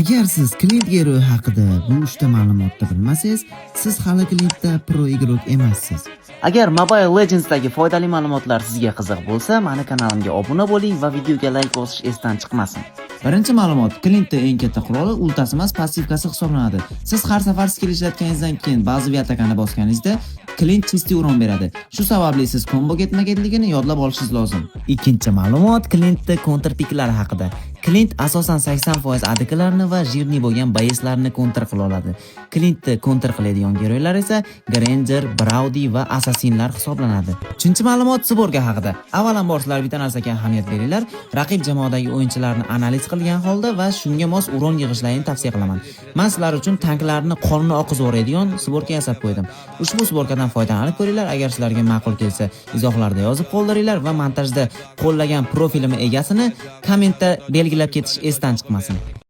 Agar siz Clint Gero haqida bu 3 ta ma'lumotni bilmasangiz, siz hali Clintda pro igrok emassiz. Agar Mobile Legends'dagi foydali ma'lumotlar sizga qiziq bo'lsa, mani kanalimga obuna bo'ling va videoga like bosish esdan chiqmasin. Birinchi ma'lumot, Clintda eng katta quroli ultasi emas, passivkasi hisoblanadi. Siz har safar skill ishlatganingizdan keyin ba'zi atakani bosganingizda Clint chisti uron beradi. Shu sababli siz kombo ketmaganligini yodlab olishingiz lozim. Ikkinchi ma'lumot, Clintda counter piklar haqida. Clint asosan 80% ADKlarni va jirni bo'lgan bayslarni counter qila oladi. Clintda counter qiladigan heroylar esa Granger, Browdy va Assassinlar hisoblanadi. Uchinchi ma'lumot Sborga haqida. Avvalambor sizlar bitta narsaga ahamiyat beringlar. Raqib jamoadagi o'yinchilarni analiz qilgan holda va shunga mos uron yig'ishlarini tavsiya qilaman. Men sizlar uchun tanklarni qonni oqizib o'raydigan Sborga yasab qo'ydim. Ushbu Sborgadan foydalanib ko'ringlar. Agar sizlarga ma'qul kelsa, izohlarda yozib qoldiringlar va montajda qo'llagan profilim egasini kommentda belgilab ketish esdan chiqmasin.